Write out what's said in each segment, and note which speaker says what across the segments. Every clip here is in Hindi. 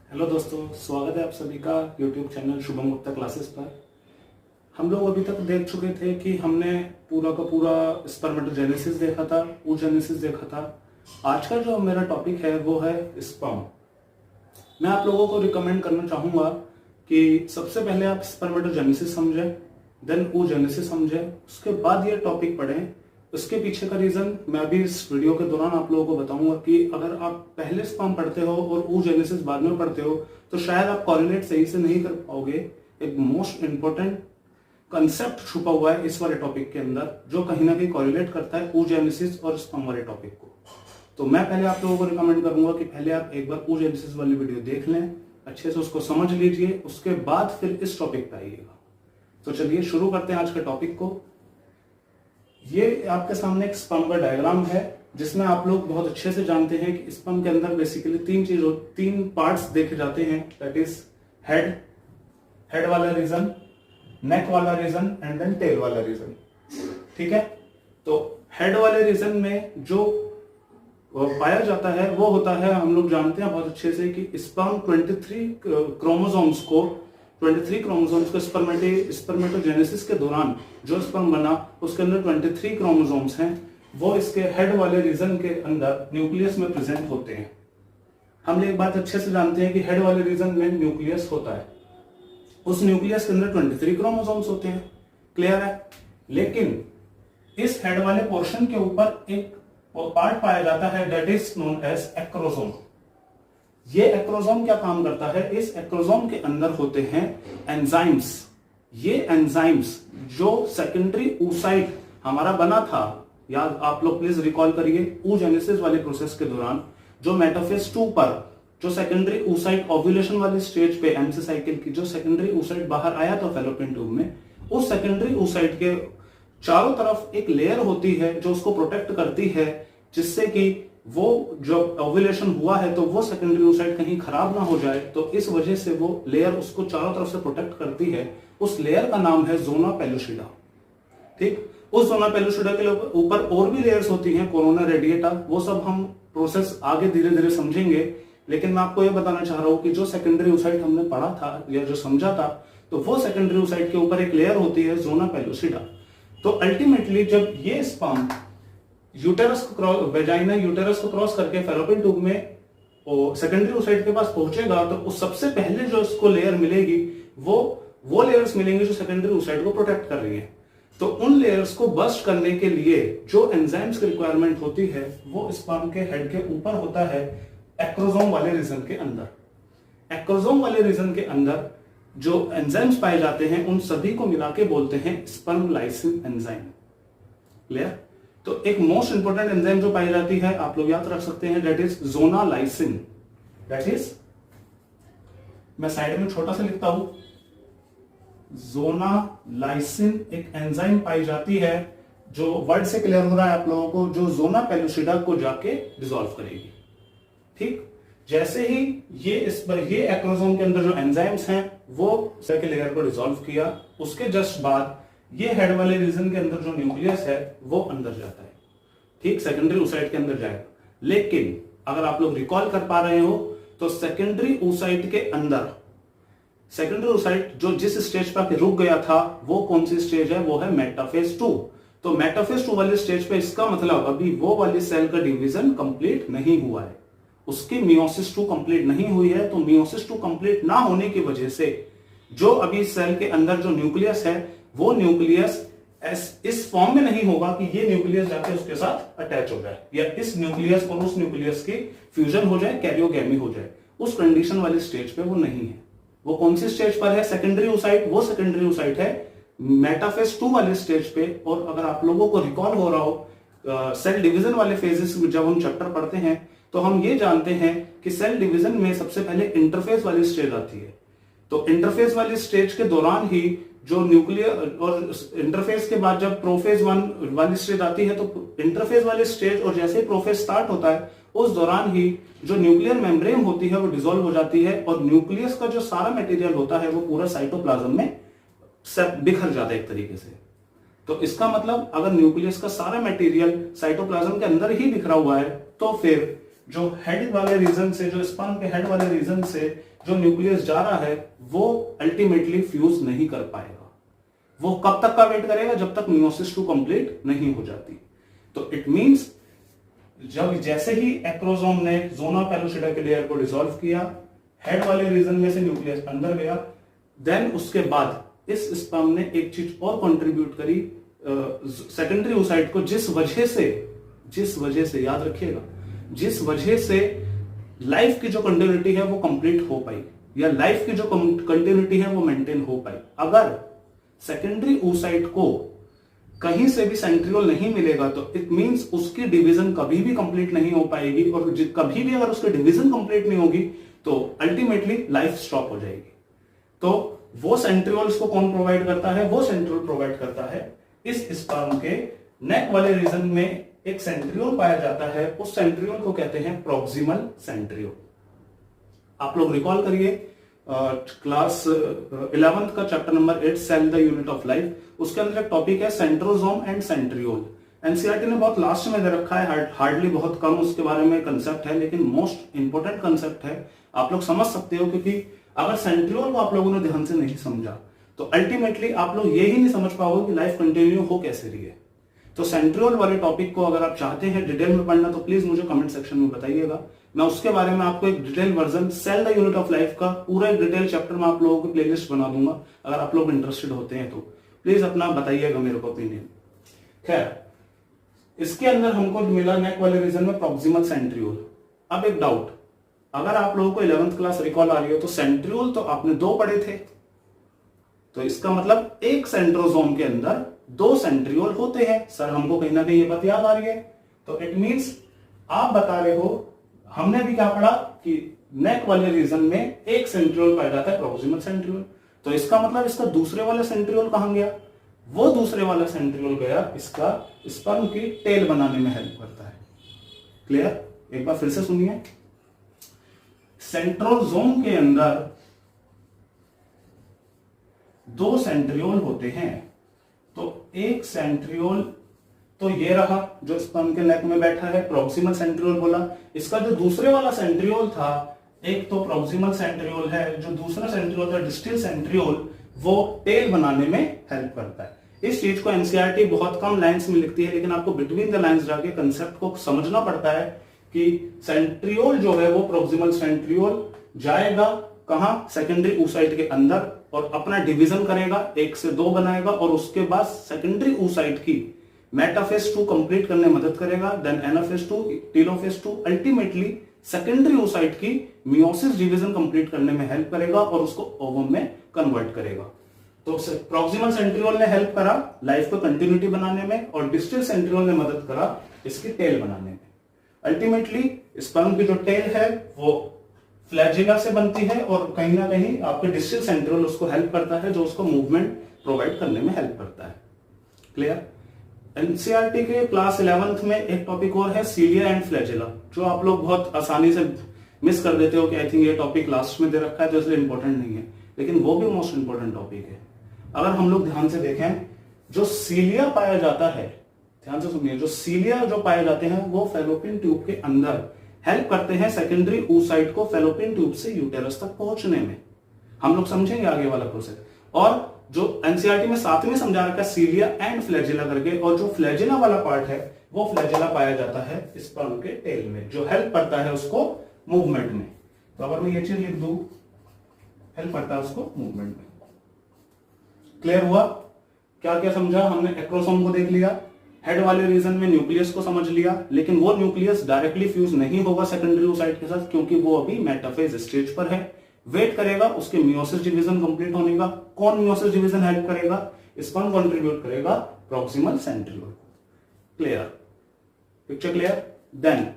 Speaker 1: हेलो दोस्तों, स्वागत है आप सभी का YouTube channel Shubham Gupta classes पर। हम लोग अभी तक देख चुके थे कि हमने पूरा का पूरा स्पर्मेटोजेनेसिस देखा था, oogenesis देखा था। आज का जो मेरा टॉपिक है वो है स्पर्म। मैं आप लोगों को रिकमेंड करना चाहूँगा कि सबसे पहले आप स्पर्मेटोजेनेसिस समझें, देन oogenesis समझें, उसके बाद ये टॉपिक पढ़ें। उसके पीछे का रीजन मैं अभी इस वीडियो के दौरान आप लोगों को बताऊंगा कि अगर आप पहले स्पर्म पढ़ते हो और oogenesis बाद में पढ़ते हो तो शायद आप कोरिलेट सही से नहीं कर पाओगे। एक मोस्ट इंपॉर्टेंट कंसेप्ट छुपा हुआ है इस वाले टॉपिक के अंदर जो कहीं ना कहीं कोरिलेट करता है oogenesis और स्पर्म वाले टॉपिक को। तो मैं पहले आप लोगों को रिकमेंड करूंगा कि पहले आप एक बार oogenesis वाली वीडियो देख लें, अच्छे से उसको समझ लीजिए, उसके बाद फिर इस टॉपिक पे आइएगा। तो चलिए शुरू करते हैं आज के टॉपिक को। ये आपके सामने एक स्पर्म का डायग्राम है जिसमें आप लोग बहुत अच्छे से जानते हैं कि स्पर्म के अंदर बेसिकली तीन पार्ट्स देखे जाते हैं, दैट इज हेड वाला रीजन, नेक वाला रीजन एंड देन टेल वाला रीजन। ठीक है, तो हेड वाले रीजन में जो पाया जाता है वो होता है, हम लोग जानते हैं बहुत अच्छे से कि स्पर्म 23 क्रोमोसोम्स को स्पर्मेटोजेनेसिस के दौरान जो स्पर्म बना उसके अंदर 23 क्रोमोसोम्स हैं, वो इसके हेड वाले रीजन के अंदर न्यूक्लियस में प्रेजेंट होते हैं। हम एक बात अच्छे से जानते हैं कि हेड वाले रीजन में न्यूक्लियस होता है, उस न्यूक्लियस के अंदर 23 क्रोमोसोम्स होते हैं। क्लियर है? लेकिन इस हेड वाले पोर्शन के ऊपर एक पार्ट पाया जाता है that is known as acrosome. ये एक्रोसोम क्या काम करता है? इस एक्रोसोम के अंदर होते हैं एंजाइम्स। ये एंजाइम्स जो सेकेंडरी oocyte हमारा बना था, याद आप लोग प्लीज रिकॉल करिए, oogenesis वाले प्रोसेस के दौरान जो मेटाफेज 2 पर जो सेकेंडरी oocyte ओव्यूलेशन वाली स्टेज पे एमसी साइकिल की जो सेकेंडरी oocyte बाहर आया था फैलोपियन ट्यूब में, उस सेकेंडरी oocyte के चारों तरफ एक लेयर होती है जो उसको प्रोटेक्ट करती है, जिससे कि वो जो ओव्यूलेशन हुआ है तो वो सेकेंडरी oocyte कहीं खराब ना हो जाए। तो इस वजह से वो लेयर उसको चारों तरफ से प्रोटेक्ट करती है। उस लेयर का नाम है जोना पेलुसिडा। ठीक, उस जोना पेलुसिडा के ऊपर और भी लेयर्स होती हैं, कोरोना रेडिएटा, वो सब हम प्रोसेस आगे धीरे धीरे समझेंगे। लेकिन मैं आपको ये बताना चाह रहा हूं कि जो सेकेंडरी oocyte हमने पढ़ा था या जो समझा था, तो वो सेकेंडरी oocyte के ऊपर एक लेयर होती है जोना पेलुसिडा। तो अल्टीमेटली जब ये स्पर्म वेजाइना यूटेरस को क्रॉस करके फैलोपियन ट्यूब में सेकेंडरी oocyte के पास पहुंचेगा, तो उस सबसे पहले जो उसको लेयर मिलेगी वो लेयर्स मिलेंगे जो सेकेंडरी oocyte को प्रोटेक्ट कर रही है। तो उन लेयर्स को बस्ट करने के लिए जो एंजाइम्स की रिक्वायरमेंट होती है वो स्पर्म के हेड के ऊपर होता है, एक्रोसोम वाले रीजन के अंदर। एक्रोसोम वाले रीजन के अंदर जो एंजाइम्स पाए जाते हैं उन सभी को मिला के बोलते हैं स्पर्म लाइसिन एंजाइम। क्लियर? तो एक मोस्ट इंपोर्टेंट एंजाइम जो पाई जाती है आप लोग याद रख सकते हैं, that is zona lysin. That is, मैं साइड में छोटा सा लिखता हूं, जोना लाइसिन एक एंजाइम पाई जाती है जो वर्ड से क्लियर हो रहा है आप लोगों को, जो जोना पेलुसिडा को जाके डिसॉल्व करेगी। ठीक, जैसे ही ये एक्रोसोम के अंदर जो एंजाइम्स हैं वो के लेयर को डिसॉल्व किया, उसके जस्ट बाद ये हेड वाले रीजन के अंदर जो न्यूक्लियस है वो अंदर जाता है। ठीक, सेकेंडरी oocyte के अंदर जाएगा। लेकिन अगर आप लोग रिकॉल कर पा रहे हो तो सेकेंडरी oocyte के अंदर सेकेंडरी oocyte जो जिस स्टेज पर आके रुक गया था वो कौन सी स्टेज है? वो है मेटाफेज 2। तो मेटाफेज 2 वाली स्टेज पे इसका मतलब अभी वो वाली सेल का डिवीजन कंप्लीट नहीं हुआ है, उसकी मियोसिस 2 कंप्लीट नहीं हुई है। तो मियोसिस 2 कंप्लीट ना होने की वजह से जो अभी सेल के अंदर जो न्यूक्लियस है वो न्यूक्लियस इस फॉर्म में नहीं होगा कि ये न्यूक्लियस जाके उसके साथ अटैच हो जाए या इस न्यूक्लियस और उस न्यूक्लियस की फ्यूजन हो जाए, कैरियोगेमी हो जाए। उस कंडीशन वाली स्टेज पे वो नहीं है। वो कौन सी स्टेज पर है? सेकेंडरी oocyte, वो सेकेंडरी oocyte है मेटाफेज 2 वाले स्टेज पे। और अगर आप लोगों को रिकॉल हो रहा हो सेल डिवीजन वाले फेजेस जब हम चैप्टर पढ़ते हैं तो हम ये जानते हैं कि सेल डिवीजन में सबसे पहले इंटरफेस वाली स्टेज आती है। तो इंटरफेस वाली स्टेज के दौरान ही जो न्यूक्लियर और इंटरफेस के बाद जब प्रोफेज 1 वाली स्टेज आती है, तो इंटरफेस वाली स्टेज और जैसे ही प्रोफेज स्टार्ट होता है उस दौरान ही जो न्यूक्लियर मेम्ब्रेन होती है वो डिसॉल्व हो जाती है और न्यूक्लियस का जो सारा मटेरियल होता है वो पूरा साइटोप्लाज्म में सब बिखर जाता है एक तरीके से। तो इसका मतलब अगर न्यूक्लियस का सारा मटेरियल साइटोप्लाज्म के अंदर ही बिखरा हुआ है तो फिर जो हेड वाले रीजन से, जो स्पर्म के हेड वाले रीजन से जो न्यूक्लियस जा रहा है वो अल्टीमेटली फ्यूज नहीं कर पाएगा। वो कब तक का वेट करेगा? जब तक मियोसिस 2 कंप्लीट नहीं हो जाती। तो इट मींस जब जैसे ही एक्रोसोम ने जोना पेलोसिडा के लेयर को डिसॉल्व किया, हेड वाले रीजन में से न्यूक्लियस अंदर गया, देन उसके बाद इस स्पर्म ने एक चीज और कंट्रीब्यूट करी सेकेंडरी oocyte को, जिस वजह से याद रखिएगा, जिस वजह से लाइफ की जो कंटिन्यूटी है वो कंप्लीट हो पाई, या लाइफ की जो कंटिन्यूटी है वो मेंटेन हो पाई। अगर सेकेंडरी oocyte को कहीं से भी सेंट्रियोल नहीं मिलेगा तो इट मींस उसकी डिवीजन कभी भी कंप्लीट नहीं हो पाएगी, और कभी भी अगर उसकी डिवीजन कंप्लीट नहीं होगी तो अल्टीमेटली लाइफ स्टॉप हो जाएगी। तो वो सेंट्रियोल्स को कौन प्रोवाइड करता है? वो सेंट्रियोल प्रोवाइड करता है इस स्पर्म के नेक वाले रीजन में एक सेंट्रियोल पाया जाता है, उस सेंट्रियोल को कहते हैं प्रॉक्सिमल सेंट्रियोल। आप लोग रिकॉल करिए क्लास 11th का chapter number 8 cell the unit of life, उसके अंदर एक टॉपिक है सेंट्रोसोम एंड सेंट्रियोल। एनसीईआरटी ने बहुत लास्ट में दे रखा है, हार्डली बहुत कम उसके बारे में कंसेप्ट है, लेकिन मोस्ट इंपोर्टेंट कंसेप्ट है, आप लोग समझ सकते हो। क्योंकि अगर सेंट्रियोल को आप लोगों ने ध्यान से नहीं समझा तो अल्टीमेटली आप लोग यही नहीं समझ पाओगे कि लाइफ कंटिन्यू हो कैसे रही है। तो सेंट्रियोल वाले टॉपिक को अगर आप चाहते हैं डिटेल में पढ़ना तो प्लीज मुझे कमेंट सेक्शन में बताइएगा, मैं उसके बारे में आपको एक detail version cell the unit of life का पूरा एक डिटेल चैप्टर में आप लोगों की प्लेलिस्ट बना दूंगा। अगर आप लोग इंटरेस्टेड होते हैं तो प्लीज अपना बताइएगा मेरे को ओपिनियन। खैर, इसके अंदर हमको मिला नेक वाले रीजन में प्रॉक्सिमल सेंट्रियोल। अब एक डाउट, अगर आप लोगों को 11th क्लास रिकॉल आ रही हो तो सेंट्रियोल तो आपने 2 पढ़े थे, तो इसका मतलब एक सेंट्रोसोम के अंदर 2 सेंट्रियोल होते हैं। सर हमको कहीं ना कहीं ये बात याद आ रही है, तो इट मींस आप बता रहे हो हमने भी क्या पढ़ा कि नेक वाले रीजन में एक सेंट्रियोल पाया जाता है प्रॉक्सिमल सेंट्रियोल, तो इसका मतलब इसका दूसरे वाला सेंट्रियोल कहां गया? वो दूसरे वाला सेंट्रियोल गया इसका स्पर्म की टेल बनाने में हेल्प करता है। क्लियर? एक बार फिर से सुनिए, सेंट्रोसोम के अंदर 2 सेंट्रियोल होते हैं, तो एक सेंट्रियोल तो ये रहा जो स्पर्म के नेक में बैठा है, प्रॉक्सिमल सेंट्रियोल बोला। इसका जो दूसरे वाला सेंट्रियोल था, एक तो प्रॉक्सिमल सेंट्रियोल है, जो दूसरा सेंट्रियोल था डिस्टल सेंट्रियोल, वो टेल बनाने में हेल्प करता है। इस चीज को एनसीईआरटी बहुत कम लाइंस में लिखती है, लेकिन आपको बिटवीन द लाइंस जाके कंसेप्ट को समझना पड़ता है कि सेंट्रियोल जो है वो प्रॉक्सिमल सेंट्रियोल जाएगा कहां? सेकेंडरी oocyte के अंदर, और अपना डिवीजन करेगा, 1 से 2 बनाएगा, और उसके बाद सेकेंडरी oocyte की मेटाफेज 2 कंप्लीट करने में मदद करेगा, then anaphase 2, telophase 2, ultimately secondary oocyte की मियोसिस डिवीजन कंप्लीट करने में हेल्प करेगा और उसको ओवम में कन्वर्ट करेगा। तो प्रॉक्सिमल सेंट्रियोल ने हेल्प करा लाइफ को कंटिन्यूटी बनाने में, और डिस्टल सेंट्रियोल ने मदद करा इसकी टेल बनाने में। अल्टीमेटली स्पर्म की जो टेल है वो फ्लैजिला से बनती है, और कहीं ना कहीं आपके डिस्टल सेंट्रियोल उसको हेल्प करता है, जो उसको मूवमेंट प्रोवाइड करने में हेल्प करता है। क्लियर? एनसीईआरटी के क्लास 11th में एक टॉपिक और है सीलिया एंड फ्लैजिला, जो आप लोग बहुत आसानी से मिस कर देते हो कि आई थिंक ये टॉपिक लास्ट में दे रखा है तो इसलिए इंपॉर्टेंट नहीं है, लेकिन वो भी मोस्ट इंपॉर्टेंट टॉपिक है। अगर हम लोग ध्यान से देखें, जो सीलिया पाया जाता है, ध्यान से सुनिए, जो सीलिया जो पाए जाते हैं वो फैलोपियन ट्यूब के अंदर हेल्प करते हैं सेकेंडरी oocyte को फैलोपियन ट्यूब से यूटेरस तक पहुंचने में। हम लोग समझेंगे आगे वाला प्रोसेस। और जो एनसीईआरटी में साथ में समझा रखा है सीलिया एंड फ्लैजिला करके, और जो फ्लैजिला वाला पार्ट है वो फ्लैजिला पाया जाता है स्पर्म के टेल में, जो हेल्प करता है उसको मूवमेंट में। तो अगर मैं ये चीज लिख दूं, हेल्प करता है उसको मूवमेंट में। क्लियर हुआ? क्या क्या समझा हमने? एक्रोसोम को देख लिया, हेड वाले रीजन में न्यूक्लियस को समझ लिया, लेकिन वो न्यूक्लियस डायरेक्टली फ्यूज नहीं होगा सेकेंडरी oocyte के साथ, क्योंकि वो अभी मेटाफेज स्टेज पर है, वेट करेगा उसके मियोसिस डिवीजन कंप्लीट होने का। कौन मियोसिस डिवीजन हेल्प करेगा? स्पर्म कंट्रीब्यूट करेगा proximal centriole. Clear? Picture clear? Then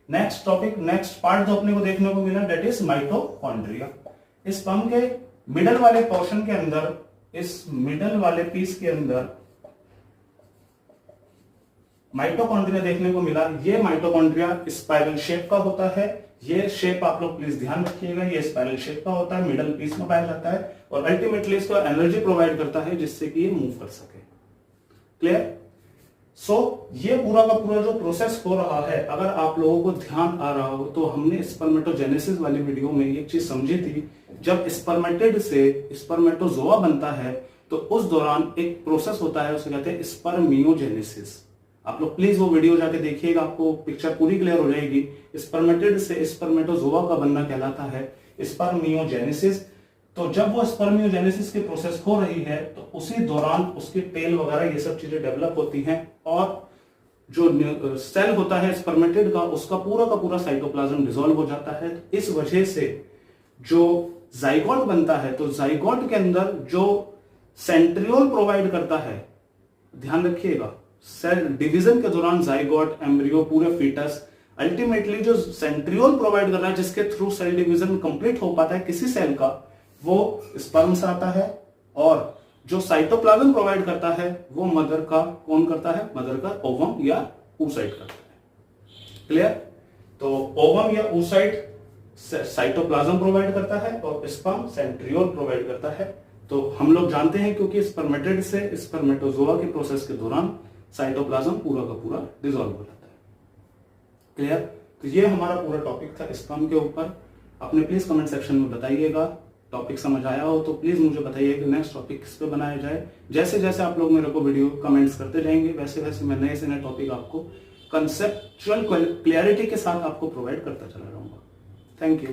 Speaker 1: next topic, next part जो अपने को देखने को मिला, दैट इज माइटोकॉन्ड्रिया। स्पर्म के मिडल वाले पोर्शन के अंदर, इस मिडल वाले पीस के अंदर माइटोकॉन्ड्रिया देखने को मिला। ये माइटोकॉन्ड्रिया स्पाइरल शेप का होता है, ये शेप आप लोग प्लीज ध्यान रखिएगा, ये स्पाइरल शेप का होता है, मिडल पीस में पाया जाता है, और अल्टीमेटली इसको एनर्जी प्रोवाइड करता है जिससे कि ये मूव कर सके। क्लियर? ये पूरा का पूरा जो प्रोसेस हो रहा है, अगर आप लोगों को ध्यान आ रहा हो तो हमने स्पर्मेटोजेनेसिस वाली वीडियो में एक चीज समझी थी, जब स्पर्मेटिड से स्पर्मेटोजोआ बनता है तो उस दौरान एक प्रोसेस होता है, उसे कहते हैं स्पर्मियोजेनेसिस। आप लोग प्लीज वो वीडियो जाके देखिएगा, आपको पिक्चर पूरी क्लियर हो जाएगी। स्पर्मेटिड से स्पर्मेटोजोआ का बनना कहलाता है स्पर्मियोजेनेसिस। तो जब वो स्पर्मियोजेनेसिस की प्रोसेस हो रही है तो उसी दौरान उसकी टेल वगैरह ये सब चीजें डेवलप होती हैं, और जो सेल होता है स्पर्मेटिड का, उसका का पूरा साइटोप्लाज्म डिसॉल्व हो जाता है। इस वजह से जो जाइगोट बनता है, तो जाइगोट के अंदर जो सेंट्रियोल प्रोवाइड करता है, ध्यान रखिएगा, सेल डिवीजन के दौरान जाइगोट, एम्ब्रियो, पूरे फीटस, अल्टीमेटली जो सेंट्रियोल प्रोवाइड कर रहा है, जिसके थ्रू सेल डिवीजन कंप्लीट हो पाता है किसी सेल का, वो स्पर्म से आता है। और जो साइटोप्लाज्म प्रोवाइड करता है वो मदर का कौन करता है? मदर का ओवम या oocyte करता है। क्लियर? तो ओवम या oocyte साइटोप्लाज्म प्रोवाइड करता है और स्पर्म सेंट्रियोल प्रोवाइड करता है। तो हम लोग जानते हैं क्योंकि स्पर्मेटिड से स्पर्मेटोजोआ के प्रोसेस के दौरान साइटोप्लाज्म पूरा का पूरा डिसॉल्व हो जाता है। क्लियर? तो ये हमारा पूरा टॉपिक था स्पर्म के ऊपर। अपने प्लीज कमेंट सेक्शन में बताइएगा, टॉपिक समझ आया हो तो प्लीज मुझे बताइए कि नेक्स्ट टॉपिक किस पे बनाया जाए। जैसे जैसे आप लोग मेरे को वीडियो कमेंट्स करते जाएंगे, वैसे वैसे मैं नए से नए टॉपिक आपको कंसेप्चुअल क्लैरिटी के साथ आपको प्रोवाइड करता चला रहूंगा। Thank you.